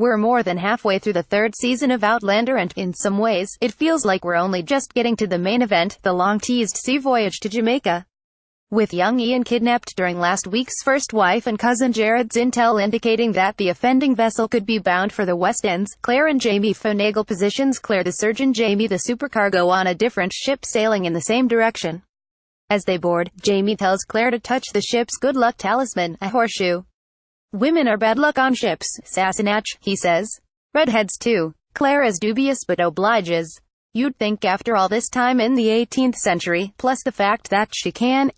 We're more than halfway through the third season of Outlander and, in some ways, it feels like we're only just getting to the main event, the long-teased sea voyage to Jamaica. With young Ian kidnapped during last week's first wife and cousin Jared's intel indicating that the offending vessel could be bound for the West Indies, Claire and Jamie finagle positions Claire the surgeon, Jamie the supercargo on a different ship sailing in the same direction. As they board, Jamie tells Claire to touch the ship's good luck talisman, a horseshoe. "Women are bad luck on ships, Sassenach," he says. "Redheads too." Claire is dubious but obliges. You'd think after all this time in the 18th century, plus the fact that she can,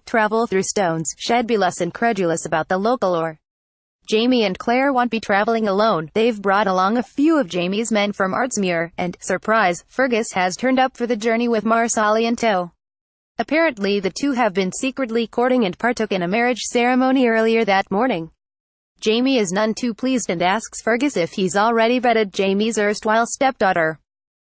travel through stones, she'd be less incredulous about the local lore. Jamie and Claire won't be traveling alone. They've brought along a few of Jamie's men from Ardsmuir, and, surprise, Fergus has turned up for the journey with Marsali in tow. Apparently the two have been secretly courting and partook in a marriage ceremony earlier that morning. Jamie is none too pleased and asks Fergus if he's already vetted Jamie's erstwhile stepdaughter.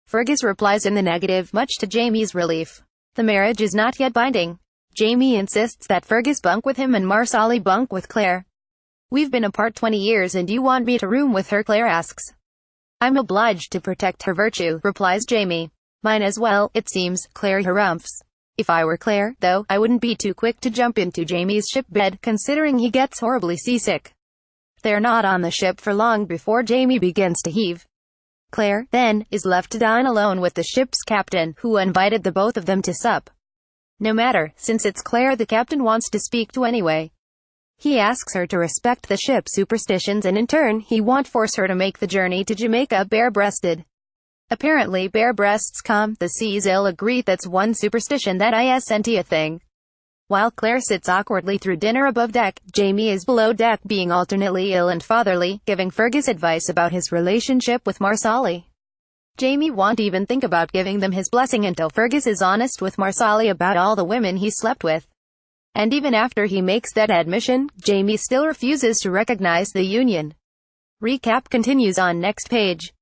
Fergus replies in the negative, much to Jamie's relief. The marriage is not yet binding. Jamie insists that Fergus bunk with him and Marsali bunk with Claire. "We've been apart 20 years and you want me to room with her?" Claire asks. "I'm obliged to protect her virtue," replies Jamie. "Mine as well, it seems," Claire harumphs. "If I were Claire, though, I wouldn't be too quick to jump into Jamie's ship bed, considering he gets horribly seasick." They're not on the ship for long before Jamie begins to heave. Claire, then, is left to dine alone with the ship's captain, who invited the both of them to sup. No matter, since it's Claire the captain wants to speak to anyway. He asks her to respect the ship's superstitions and in turn, he won't force her to make the journey to Jamaica bare-breasted. Apparently bare breasts calm the seas. Ill agree that's one superstition that isn't a thing. While Claire sits awkwardly through dinner above deck, Jamie is below deck being alternately ill and fatherly, giving Fergus advice about his relationship with Marsali. Jamie won't even think about giving them his blessing until Fergus is honest with Marsali about all the women he slept with. And even after he makes that admission, Jamie still refuses to recognize the union. Recap continues on next page.